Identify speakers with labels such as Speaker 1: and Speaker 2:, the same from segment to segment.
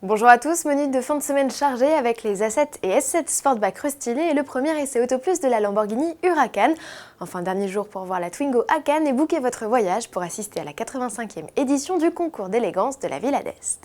Speaker 1: Bonjour à tous, menu de fin de semaine chargé avec les A7 et S7 Sportback restylés et le premier essai Auto Plus de la Lamborghini Huracan. Enfin, dernier jour pour voir la Twingo à Cannes et booker votre voyage pour assister à la 85e édition du concours d'élégance de la Villa d'Est.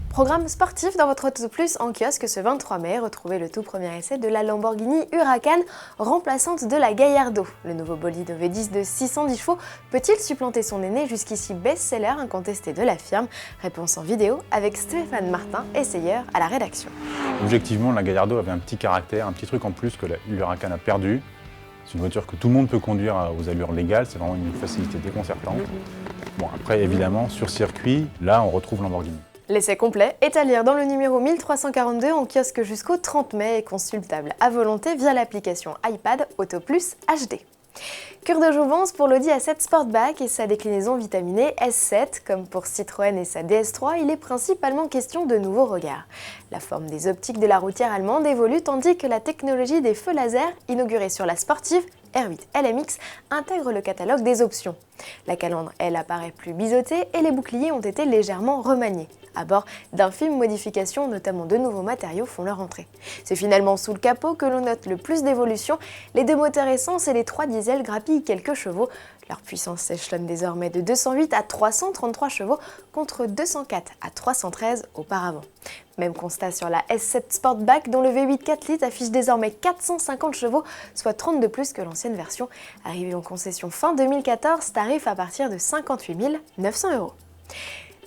Speaker 1: Programme sportif dans votre Auto Plus en kiosque ce 23 mai. Retrouvez le tout premier essai de la Lamborghini Huracan, remplaçante de la Gallardo. Le nouveau bolide V10 de 610 chevaux peut-il supplanter son aîné jusqu'ici best-seller incontesté de la firme? Réponse en vidéo avec Stéphane Martin, essayeur à la rédaction.
Speaker 2: Objectivement, la Gallardo avait un petit caractère, un petit truc en plus que l'Huracan a perdu. C'est une voiture que tout le monde peut conduire aux allures légales, c'est vraiment une facilité déconcertante. Bon, après, évidemment, sur circuit, là, on retrouve Lamborghini.
Speaker 1: L'essai complet est à lire dans le numéro 1342 en kiosque jusqu'au 30 mai et consultable à volonté via l'application iPad Auto Plus HD. Cure de jouvence pour l'Audi A7 Sportback et sa déclinaison vitaminée S7. Comme pour Citroën et sa DS3, il est principalement question de nouveaux regards. La forme des optiques de la routière allemande évolue tandis que la technologie des feux laser, inaugurée sur la sportive R8 LMX, intègre le catalogue des options. La calandre, elle, apparaît plus biseautée et les boucliers ont été légèrement remaniés. À bord d'infimes modifications, notamment de nouveaux matériaux, font leur entrée. C'est finalement sous le capot que l'on note le plus d'évolution. Les deux moteurs essence et les 3 diesels grappillent quelques chevaux. Leur puissance s'échelonne désormais de 208 à 333 chevaux contre 204 à 313 auparavant. Même constat sur la S7 Sportback dont le V8 4 litres affiche désormais 450 chevaux, soit 30 de plus que l'ancienne version. Arrivée en concession fin 2014, tarif à partir de 58 900 €.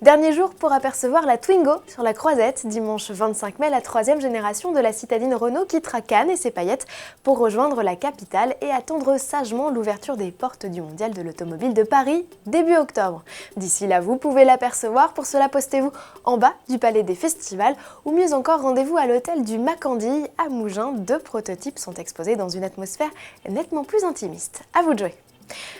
Speaker 1: Dernier jour pour apercevoir la Twingo sur la Croisette. Dimanche 25 mai, la 3e génération de la citadine Renault quittera Cannes et ses paillettes pour rejoindre la capitale et attendre sagement l'ouverture des portes du Mondial de l'Automobile de Paris début octobre. D'ici là, vous pouvez l'apercevoir. Pour cela, postez-vous en bas du Palais des Festivals ou mieux encore, rendez-vous à l'hôtel du Macandille à Mougins. 2 prototypes sont exposés dans une atmosphère nettement plus intimiste. À vous de jouer!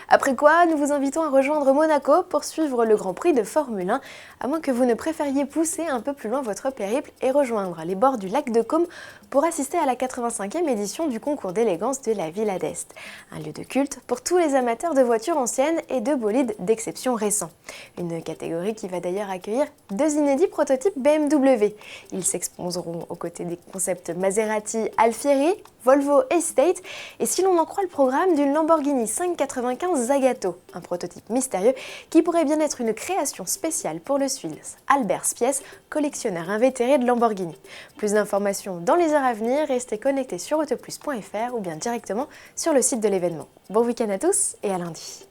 Speaker 1: Après quoi, nous vous invitons à rejoindre Monaco pour suivre le Grand Prix de Formule 1, à moins que vous ne préfériez pousser un peu plus loin votre périple et rejoindre les bords du lac de Côme pour assister à la 85e édition du concours d'élégance de la Villa d'Est. Un lieu de culte pour tous les amateurs de voitures anciennes et de bolides d'exception récents. Une catégorie qui va d'ailleurs accueillir 2 inédits prototypes BMW. Ils s'exposeront aux côtés des concepts Maserati Alfieri, Volvo Estate et si l'on en croit le programme d'une Lamborghini 595 Zagato, un prototype mystérieux qui pourrait bien être une création spéciale pour le Suisse Albert Spies, collectionneur invétéré de Lamborghini. Plus d'informations dans les heures à venir, restez connectés sur autoplus.fr ou bien directement sur le site de l'événement. Bon week-end à tous et à lundi.